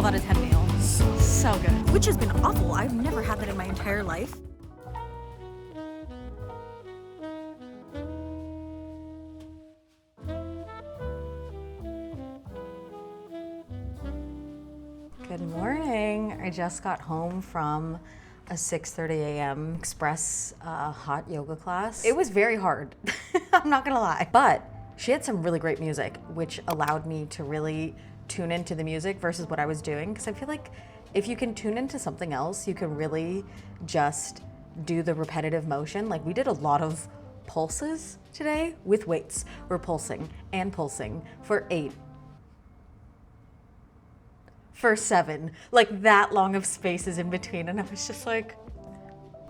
out of 10 meal. So good. Which has been awful. I've never had that in my entire life. Good morning. I just got home from a 6:30 a.m. express hot yoga class. It was very hard, I'm not gonna lie. But she had some really great music, which allowed me to really tune into the music versus what I was doing. Because I feel like if you can tune into something else, you can really just do the repetitive motion. Like we did a lot of pulses today with weights. We're pulsing and pulsing for 8, for 7, like that long of spaces in between. And I was just like,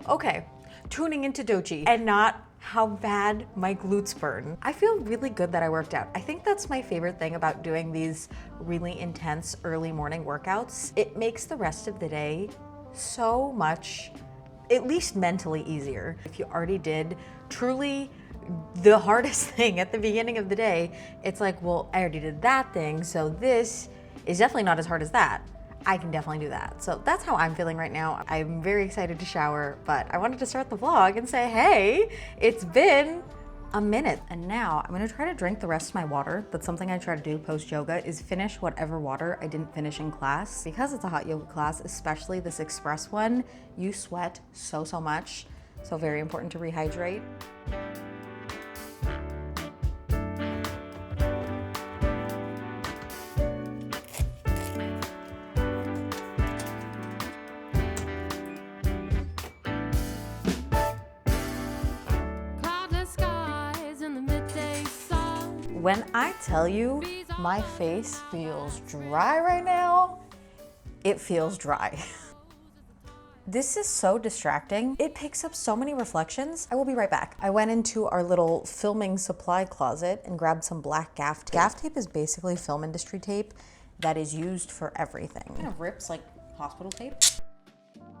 okay, tuning into doji and not how bad my glutes burn. I feel really good that I worked out. I think that's my favorite thing about doing these really intense early morning workouts. It makes the rest of the day so much, at least mentally, easier. If you already did truly the hardest thing at the beginning of the day, it's like, well, I already did that thing, so this is definitely not as hard as that. I can definitely do that. So that's how I'm feeling right now. I'm very excited to shower, but I wanted to start the vlog and say, hey, it's been a minute. And now I'm gonna try to drink the rest of my water. That's something I try to do post yoga, is finish whatever water I didn't finish in class. Because it's a hot yoga class, especially this express one, you sweat so much. So very important to rehydrate. When I tell you my face feels dry right now, it feels dry. This is so distracting. It picks up so many reflections. I will be right back. I went into our little filming supply closet and grabbed some black gaff tape. Gaff tape is basically film industry tape that is used for everything. It kind of rips like hospital tape.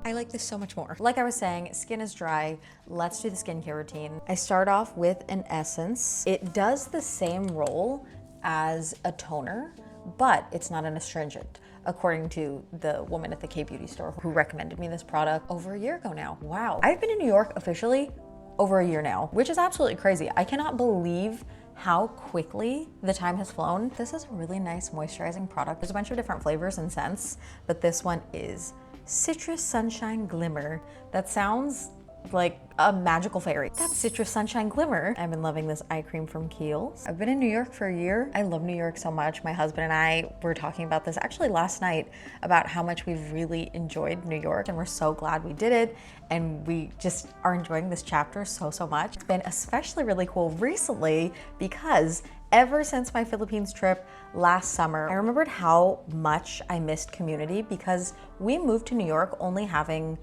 I like this so much more. Like I was saying, skin is dry. Let's do the skincare routine. I start off with an essence. It does the same role as a toner, but it's not an astringent, according to the woman at the K-Beauty store who recommended me this product over a year ago now. Wow. I've been in New York officially over a year now, which is absolutely crazy. I cannot believe how quickly the time has flown. This is a really nice moisturizing product. There's a bunch of different flavors and scents, but this one is Citrus Sunshine Glimmer. That sounds like a magical fairy. That's Citrus Sunshine Glimmer. I've been loving this eye cream from Kiehl's. I've been in New York for a year. I love New York so much. My husband and I were talking about this actually last night, about how much we've really enjoyed New York, and we're so glad we did it. And we just are enjoying this chapter so much. It's been especially really cool recently because ever since my Philippines trip last summer, I remembered how much I missed community, because we moved to New York only having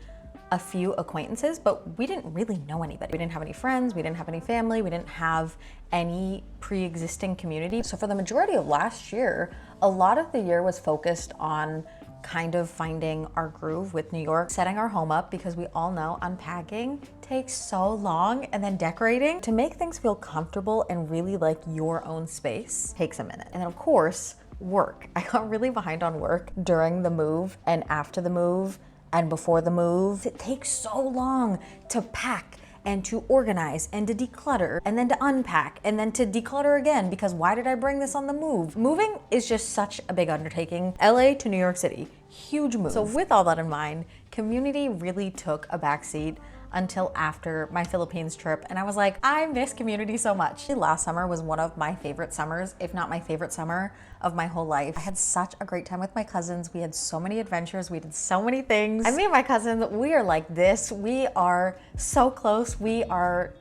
a few acquaintances, but we didn't really know anybody. We didn't have any friends, we didn't have any family, we didn't have any pre-existing community. So for the majority of last year, a lot of the year was focused on kind of finding our groove with New York, setting our home up, because we all know unpacking takes so long, and then decorating to make things feel comfortable and really like your own space takes a minute. And then of course, work. I got really behind on work during the move and after the move and before the move. It takes so long to pack and to organize and to declutter and then to unpack and then to declutter again, because why did I bring this on the move? Moving is just such a big undertaking. LA to New York City, huge move. So with all that in mind, community really took a backseat until after my Philippines trip, and I was like, I miss community so much. Last summer was one of my favorite summers, if not my favorite summer of my whole life. I had such a great time with my cousins. We had so many adventures, we did so many things. And me and my cousins, we are like this. We are so close. We are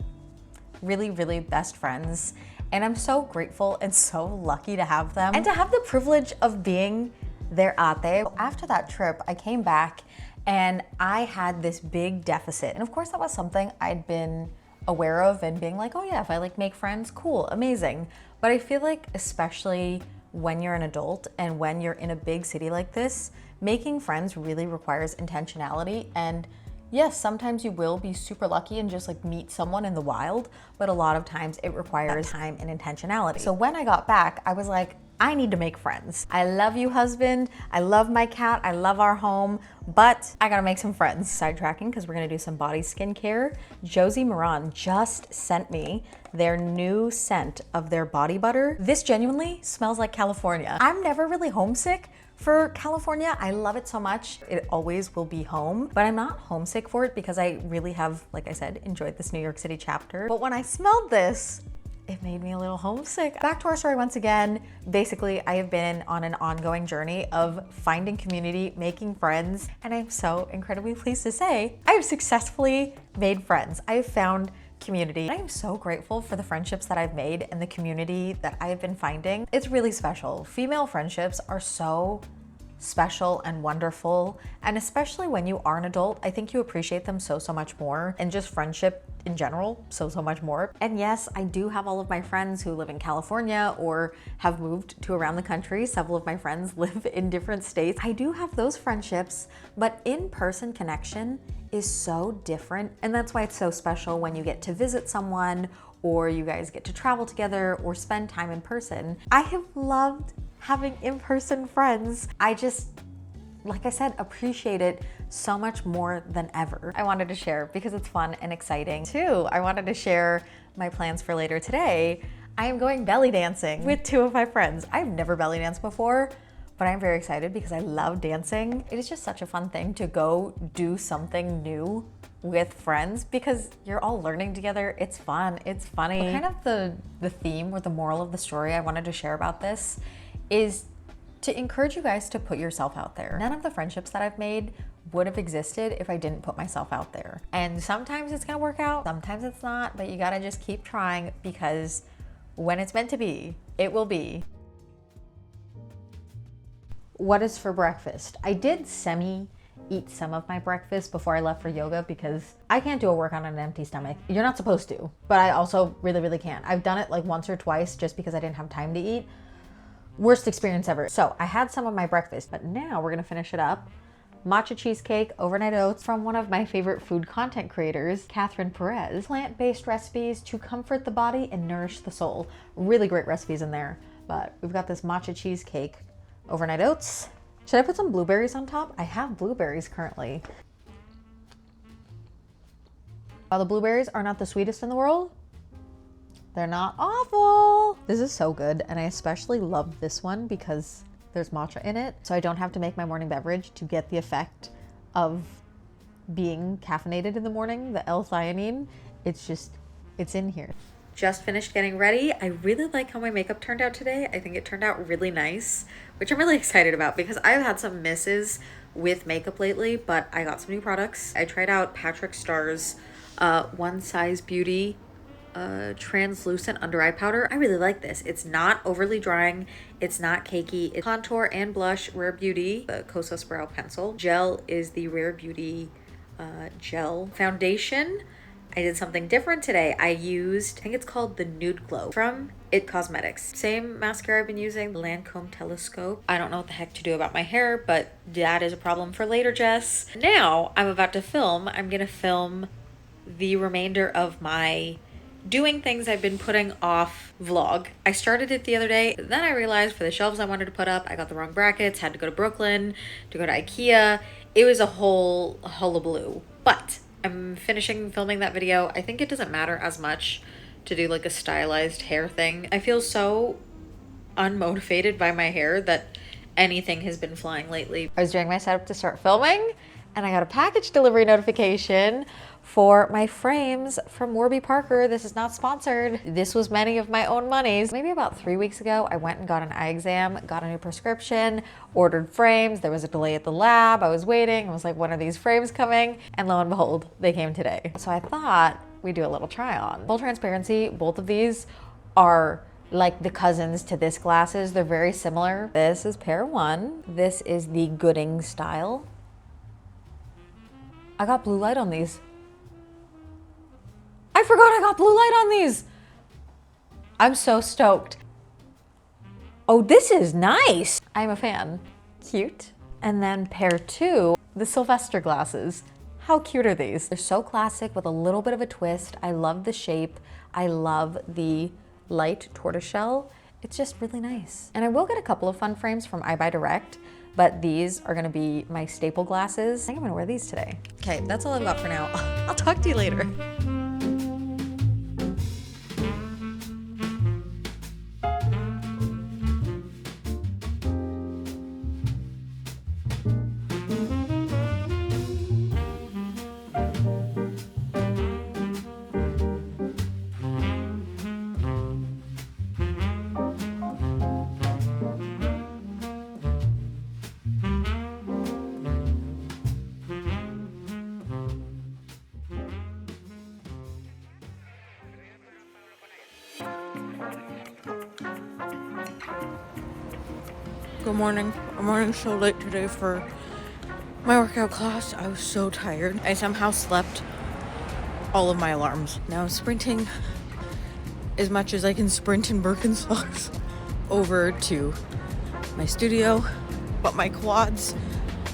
really best friends. And I'm so grateful and so lucky to have them and to have the privilege of being their ate. After that trip, I came back and I had this big deficit. And of course that was something I'd been aware of and being like, oh yeah, if I like make friends, cool, amazing. But I feel like especially when you're an adult and when you're in a big city like this, making friends really requires intentionality. And yes, sometimes you will be super lucky and just like meet someone in the wild, but a lot of times it requires time and intentionality. So when I got back, I was like, I need to make friends. I love you, husband. I love my cat. I love our home, but I gotta make some friends. Sidetracking, because we're gonna do some body skincare. Josie Moran just sent me their new scent of their body butter. This genuinely smells like California. I'm never really homesick for California. I love it so much. It always will be home, but I'm not homesick for it because I really have, like I said, enjoyed this New York City chapter. But when I smelled this, it made me a little homesick. Back to our story once again. Basically, I have been on an ongoing journey of finding community, making friends, and I'm so incredibly pleased to say I have successfully made friends. I have found community. I am so grateful for the friendships that I've made and the community that I have been finding. It's really special. Female friendships are so special and wonderful, and especially when you are an adult, I think you appreciate them so much more, and just friendship in general so much more. And yes, I do have all of my friends who live in California or have moved to around the country. Several of my friends live in different states. I do have those friendships, but in-person connection is so different, and that's why it's so special when you get to visit someone or you guys get to travel together or spend time in person. I have loved having in-person friends. I just, like I said, appreciate it so much more than ever. I wanted to share because it's fun and exciting. Too, I wanted to share my plans for later today. I am going belly dancing with two of my friends. I've never belly danced before, but I'm very excited because I love dancing. It is just such a fun thing to go do something new with friends because you're all learning together. It's fun, it's funny. But kind of the theme or the moral of the story I wanted to share about this is to encourage you guys to put yourself out there. None of the friendships that I've made would have existed if I didn't put myself out there. And sometimes it's gonna work out, sometimes it's not, but you gotta just keep trying because when it's meant to be, it will be. What is for breakfast? I did eat some of my breakfast before I left for yoga because I can't do a workout on an empty stomach. You're not supposed to, but I also really can't. I've done it like once or twice just because I didn't have time to eat. Worst experience ever. So I had some of my breakfast, but now we're gonna finish it up. Matcha cheesecake, overnight oats from one of my favorite food content creators, Catherine Perez. Plant-based recipes to comfort the body and nourish the soul. Really great recipes in there. But we've got this matcha cheesecake, overnight oats. Should I put some blueberries on top? I have blueberries currently. While the blueberries are not the sweetest in the world, they're not awful. This is so good, and I especially love this one because there's matcha in it, so I don't have to make my morning beverage to get the effect of being caffeinated in the morning, the L-theanine. It's in here. Just finished getting ready. I really like how my makeup turned out today. I think it turned out really nice, which I'm really excited about because I've had some misses with makeup lately, but I got some new products. I tried out Patrick Starr's One Size Beauty translucent under eye powder. I really like this. It's not overly drying. It's not cakey. It's contour and blush, Rare Beauty. The Kosas Brow Pencil. Gel is the Rare Beauty gel. Foundation, I did something different today. I think it's called the Nude Glow from It Cosmetics. Same mascara I've been using, the Lancome Telescope. I don't know what the heck to do about my hair, but that is a problem for later, Jess. Now I'm about to film. I'm gonna film the remainder of my doing things I've been putting off vlog. I started it the other day, then I realized for the shelves I wanted to put up, I got the wrong brackets, had to go to Brooklyn, to go to IKEA. It was a whole hullabaloo, but I'm finishing filming that video. I think it doesn't matter as much to do like a stylized hair thing. I feel so unmotivated by my hair that anything has been flying lately. I was doing my setup to start filming and I got a package delivery notification for my frames from Warby Parker. This is not sponsored. This was many of my own monies. Maybe about 3 weeks ago, I went and got an eye exam, got a new prescription, ordered frames. There was a delay at the lab. I was waiting. I was like, when are these frames coming? And lo and behold, they came today. So I thought we'd do a little try on. Full transparency, both of these are like the cousins to this glasses. They're very similar. This is pair one. This is the Gooding style. I got blue light on these. I forgot I got blue light on these. I'm so stoked. Oh, this is nice. I'm a fan. Cute. And then pair two, the Sylvester glasses. How cute are these? They're so classic with a little bit of a twist. I love the shape. I love the light tortoiseshell. It's just really nice. And I will get a couple of fun frames from iBuyDirect, but these are gonna be my staple glasses. I think I'm gonna wear these today. Okay, that's all I've got for now. I'll talk to you later. Good morning. I'm running so late today for my workout class. I was so tired. I somehow slept all of my alarms. Now I'm sprinting as much as I can sprint in Birkenstocks over to my studio, but my quads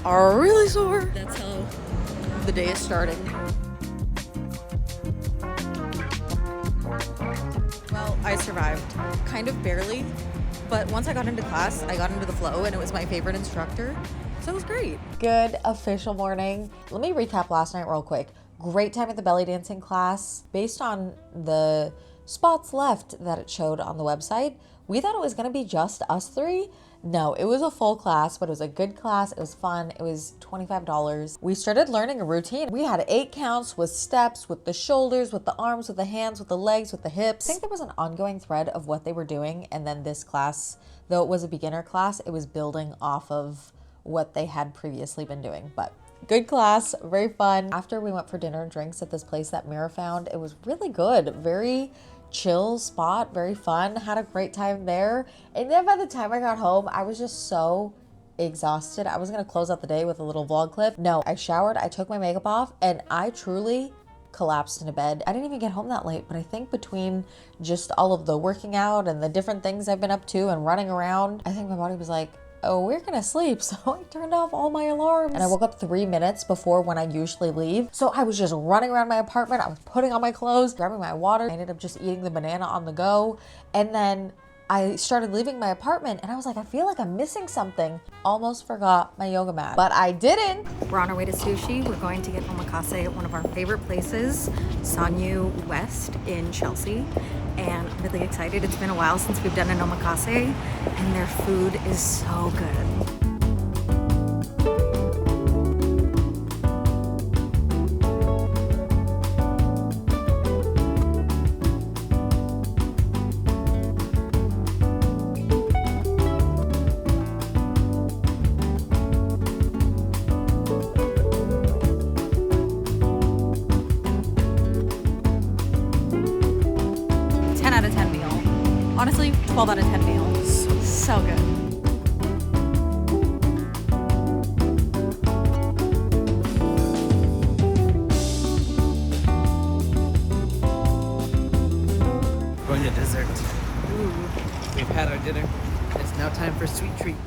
are really sore. That's how the day is starting. Well, I survived, kind of barely. But once I got into class, I got into the flow and it was my favorite instructor. So it was great. Good official morning. Let me recap last night real quick. Great time at the belly dancing class. Based on the spots left that it showed on the website, we thought it was gonna be just us three. No, it was a full class, but it was a good class. It was fun. It was $25. We started learning a routine. We had 8 counts with steps, with the shoulders, with the arms, with the hands, with the legs, with the hips. I think there was an ongoing thread of what they were doing. And then this class, though it was a beginner class, it was building off of what they had previously been doing. But good class, very fun. After we went for dinner and drinks at this place that Mira found, it was really good. Very chill spot, very fun, had a great time there. And then by the time I got home, I was just so exhausted. I was gonna close out the day with a little vlog clip. No, I showered, I took my makeup off, and I truly collapsed into bed. I didn't even get home that late, but I think between just all of the working out and the different things I've been up to and running around, I think my body was like, oh, we're gonna sleep. So I turned off all my alarms. And I woke up 3 minutes before when I usually leave. So I was just running around my apartment. I was putting on my clothes, grabbing my water. I ended up just eating the banana on the go. And then I started leaving my apartment and I was like, I feel like I'm missing something. Almost forgot my yoga mat, but I didn't. We're on our way to sushi. We're going to get omakase at one of our favorite places, Sanyu West in Chelsea. And I'm really excited. It's been a while since we've done an omakase and their food is so good. Honestly, 12 out of 10 meals. So good. Going to dessert. Ooh. We've had our dinner. It's now time for sweet treats.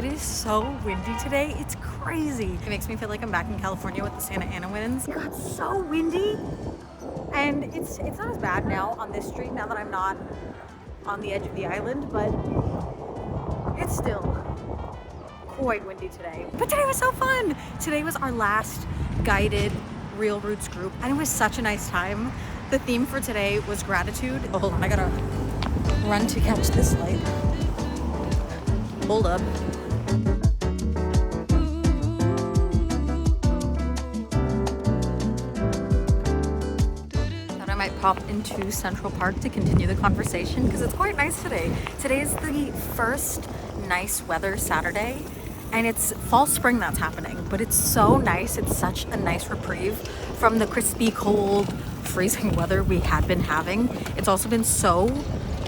It is so windy today. It's crazy. It makes me feel like I'm back in California with the Santa Ana winds. It got so windy. And it's not as bad now on this street now that I'm not on the edge of the island, but it's still quite windy today. But today was so fun. Today was our last guided Real Roots group, and it was such a nice time. The theme for today was gratitude. Oh, hold on, I gotta run to catch this light. Hold up. Thought I might pop into Central Park to continue the conversation because it's quite nice today. Today is the first nice weather Saturday, and it's fall spring that's happening, but it's so nice. It's such a nice reprieve from the crispy cold freezing weather we had been having. It's also been so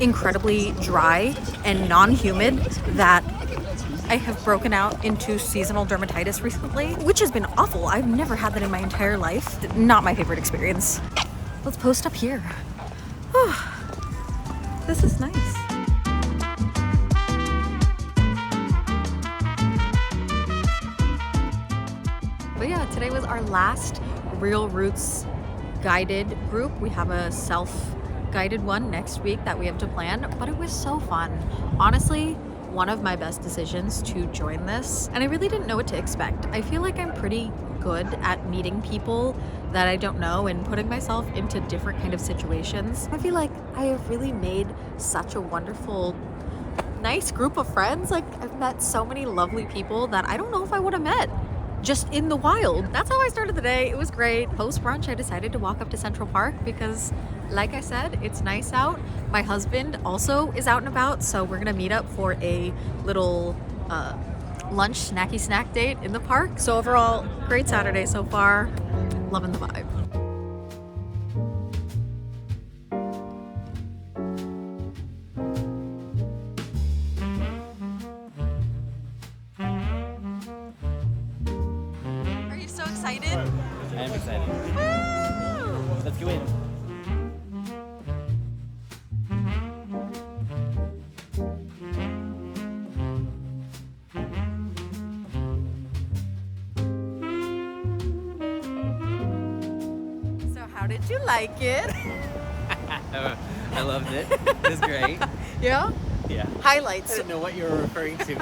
incredibly dry and non-humid that I have broken out into seasonal dermatitis recently, which has been awful. I've never had that in my entire life. Not my favorite experience. Let's post up here. This is nice. But yeah, today was our last Real Roots guided group. We have a self-guided one next week that we have to plan, but it was so fun. Honestly, one of my best decisions to join this, and I really didn't know what to expect. I feel like I'm pretty good at meeting people that I don't know and putting myself into different kind of situations. I feel like I have really made such a wonderful, nice group of friends. Like, I've met so many lovely people that I don't know if I would have met just in the wild. That's how I started the day. It was great. Post brunch, I decided to walk up to Central Park because, like I said, it's nice out. My husband also is out and about, so we're gonna meet up for a little lunch snacky snack date in the park. So overall, great Saturday so far. Loving the vibe. Are you so excited? I am excited. Let's go in. How did you like it? I loved it. It was great. Yeah? Yeah. I Highlights. didn't know what you were referring to.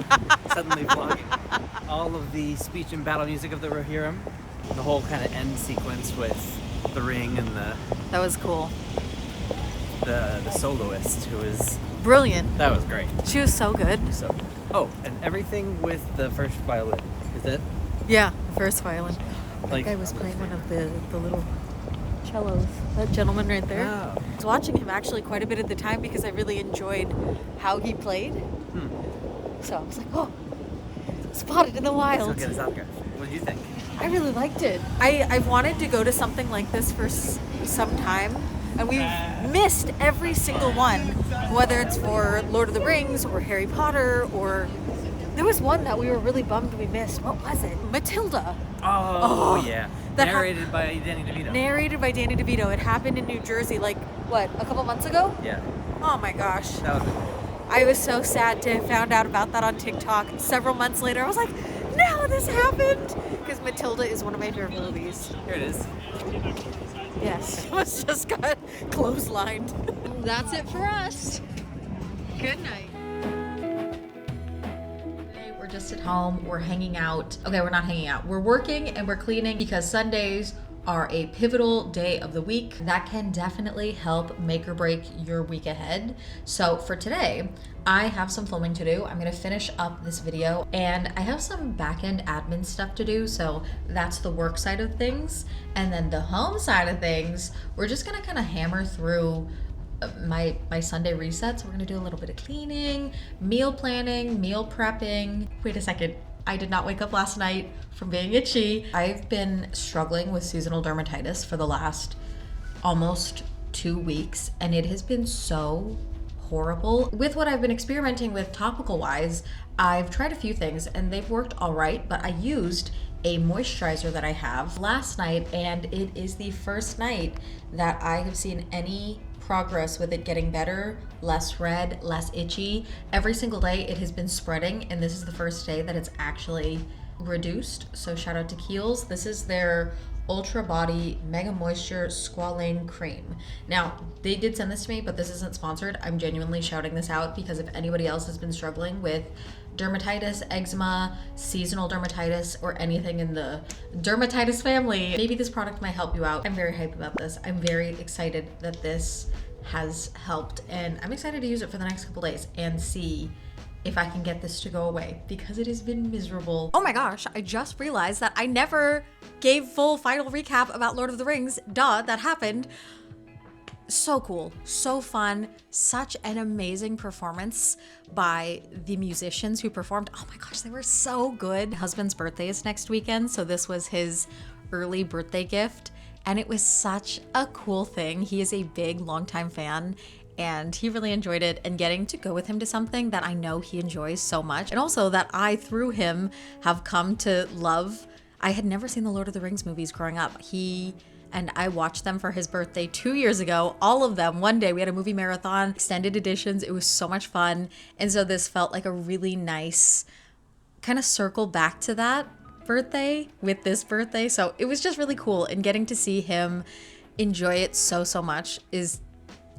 Suddenly vlogging. All of the speech and battle music of the Rohirrim. The whole kind of end sequence with the ring and That was cool. the soloist who was... Brilliant. That was great. She was so good. So, oh, and everything with the first violin. Is it? Yeah, the first violin. Like, That guy was playing one of the little cellos. That gentleman right there. wow. I was watching him actually quite a bit at the time because I really enjoyed how he played. So I was like, oh, spotted in the Let's go wild. get his autograph. What did you think? I really liked it. I've wanted to go to something like this for some time, and we've missed every single one, whether it's for Lord of the Rings or Harry Potter, or there was one that we were really bummed we missed. What was it? Matilda. Oh yeah. that Narrated by Danny DeVito. Narrated by Danny DeVito. It happened in New Jersey, like, what, a couple months ago? Yeah. Oh my gosh. That was I was so sad to have found out about that on TikTok. Several months later, I was like, no, this happened! Because Matilda is one of my favorite movies. Here it is. Yes. It was just got clotheslined. That's it for us. Good night. We're just at home. We're hanging out. Okay, we're not hanging out. We're working and we're cleaning because Sundays are a pivotal day of the week. That can definitely help make or break your week ahead. So for today, I have some filming to do. I'm gonna finish up this video and I have some back-end admin stuff to do. So that's the work side of things. And then the home side of things, we're just gonna kind of hammer through my Sunday resets. We're gonna do a little bit of cleaning, meal planning, meal prepping. Wait a second. I did not wake up last night from being itchy. I've been struggling with seasonal dermatitis for the last almost 2 weeks, and it has been so horrible. With what I've been experimenting with topical wise, I've tried a few things and they've worked all right, but I used a moisturizer that I have last night, and it is the first night that I have seen any progress with it getting better, less red, less itchy. Every single day it has been spreading, and this is the first day that it's actually reduced. So shout out to Kiehl's. This is their Ultra Body Mega Moisture Squalane Cream. Now, they did send this to me, but this isn't sponsored. I'm genuinely shouting this out because if anybody else has been struggling with dermatitis, eczema, seasonal dermatitis, or anything in the dermatitis family, maybe this product might help you out. I'm very hyped about this. I'm very excited that this has helped, and I'm excited to use it for the next couple days and see if I can get this to go away because it has been miserable. Oh my gosh, I just realized that I never gave full final recap about Lord of the Rings. Duh, that happened. So cool, so fun, such an amazing performance by the musicians who performed. Oh my gosh, they were so good. Husband's birthday is next weekend, so this was his early birthday gift, and it was such a cool thing. He is a big, longtime fan, and he really enjoyed it, and getting to go with him to something that I know he enjoys so much, and also that I, through him, have come to love. I had never seen the Lord of the Rings movies growing up. He and I watched them for his birthday 2 years ago, all of them. One day we had a movie marathon, extended editions. It was so much fun. And so this felt like a really nice kind of circle back to that birthday with this birthday. So it was just really cool, and getting to see him enjoy it so much is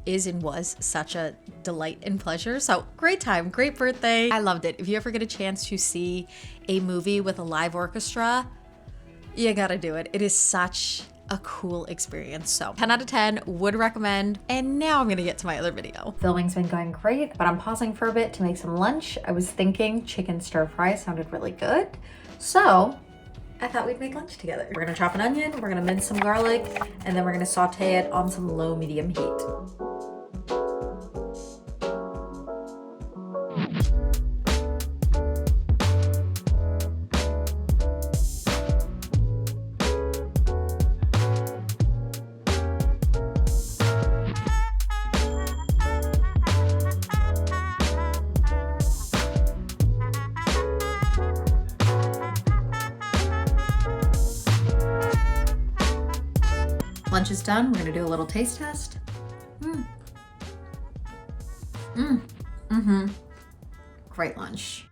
and was such a delight and pleasure. So great time, great birthday. I loved it. If you ever get a chance to see a movie with a live orchestra, you gotta do it. It is such a cool experience. So 10 out of 10, would recommend. And now I'm gonna get to my other video. Filming's been going great, but I'm pausing for a bit to make some lunch. I was thinking chicken stir fry sounded really good, so I thought we'd make lunch together. We're gonna chop an onion, we're gonna mince some garlic, and then we're gonna saute it on some low medium heat. Lunch is done. We're gonna do a little taste test. Great lunch.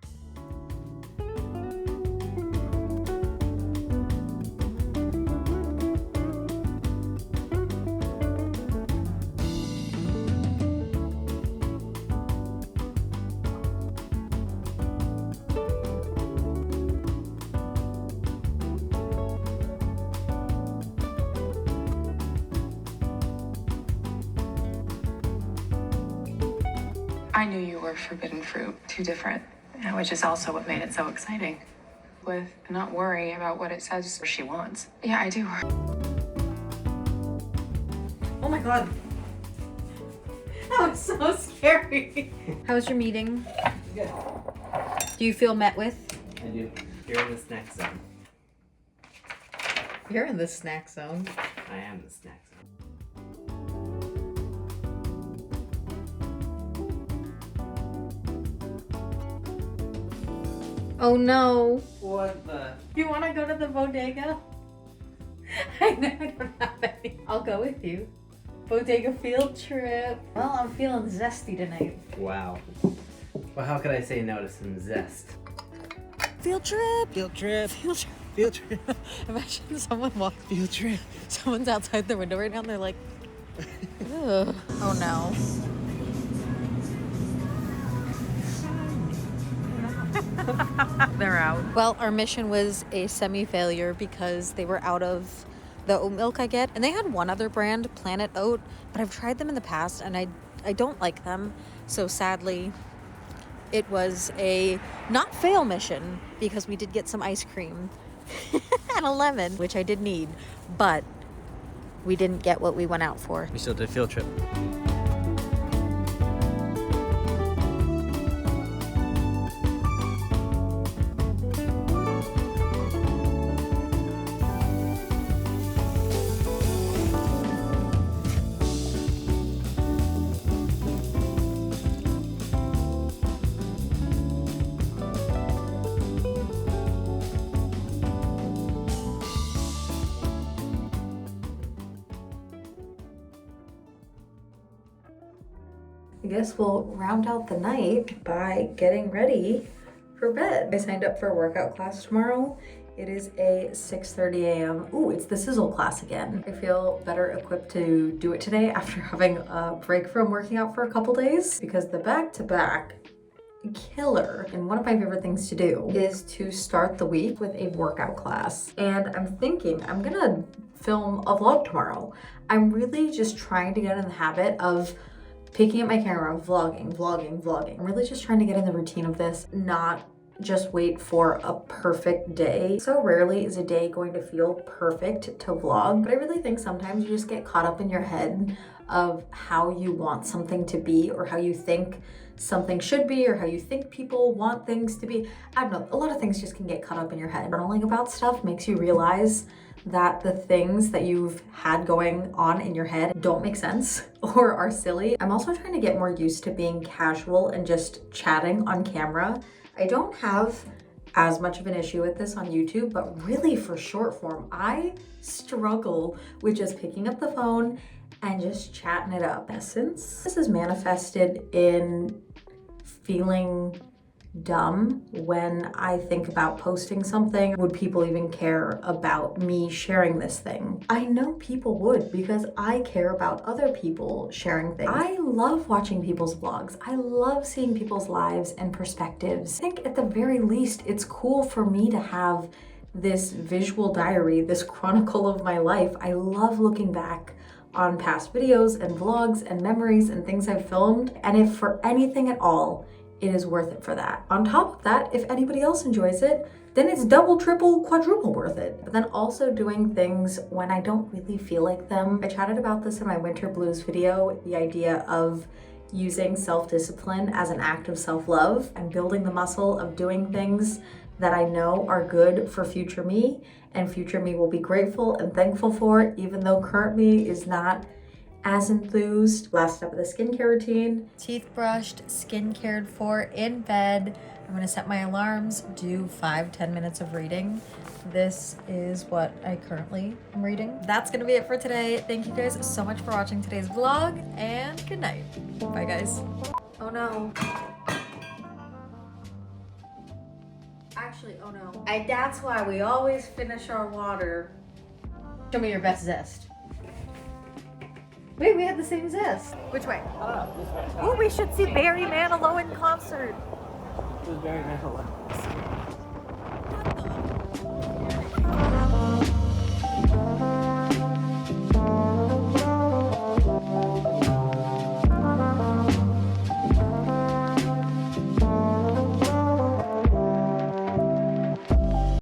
I knew you were forbidden fruit, too different, which is also what made it so exciting. With not worry about what it says or she wants. Yeah, I do. Oh my god. That was so scary. How was your meeting? Good. Do you feel met with? I do. You're in the snack zone. You're in the snack zone. I am the snack zone. Oh no. What the? You want to go to the bodega? I know I don't have any. I'll go with you. Bodega field trip. Well, I'm feeling zesty tonight. Wow. Well, how could I say no to some zest? Field trip. Field trip. Field trip. Field trip. Imagine someone walks. Field trip. Someone's outside their window right now and they're like, ugh. Oh no. They're out. Well, our mission was a semi-failure because they were out of the oat milk I get. And they had one other brand, Planet Oat, but I've tried them in the past and I don't like them. So sadly, it was a not fail mission because we did get some ice cream and a lemon, which I did need, but we didn't get what we went out for. We still did a field trip. guess we'll round out the night by getting ready for bed. I signed up for a workout class tomorrow. It is a 6:30 a.m. Ooh, it's the sizzle class again. I feel better equipped to do it today after having a break from working out for a couple days, because the back-to-back killer and one of my favorite things to do is to start the week with a workout class. And I'm thinking I'm gonna film a vlog tomorrow. I'm really just trying to get in the habit of picking up my camera, vlogging. I'm really just trying to get in the routine of this, not just wait for a perfect day. So rarely is a day going to feel perfect to vlog, but I really think sometimes you just get caught up in your head of how you want something to be, or how you think something should be, or how you think people want things to be. I don't know, a lot of things just can get caught up in your head. Journaling about stuff makes you realize that the things that you've had going on in your head don't make sense or are silly. I'm also trying to get more used to being casual and just chatting on camera. I don't have as much of an issue with this on YouTube, but really for short form, I struggle with just picking up the phone and just chatting it up. Essence, this is manifested in feeling dumb when I think about posting something. Would people even care about me sharing this thing? I know people would, because I care about other people sharing things. I love watching people's vlogs. I love seeing people's lives and perspectives. I think at the very least, it's cool for me to have this visual diary, this chronicle of my life. I love looking back on past videos and vlogs and memories and things I've filmed. And if for anything at all, it is worth it for that. On top of that, if anybody else enjoys it, then it's double, triple, quadruple worth it. But then also doing things when I don't really feel like them. I chatted about this in my winter blues video, the idea of using self-discipline as an act of self-love and building the muscle of doing things that I know are good for future me, and future me will be grateful and thankful for, even though current me is not as enthused. Last step of the skincare routine. Teeth brushed, skin cared for, in bed. I'm gonna set my alarms, do 5-10 minutes of reading. This is what I currently am reading. That's gonna be it for today. Thank you guys so much for watching today's vlog, and good night. Bye guys. Oh no. Actually, oh no. That's why we always finish our water. Show me your best zest. Wait, we had the same zest. Which way? Oh, we should see Barry Manilow in concert. It was very Manilow.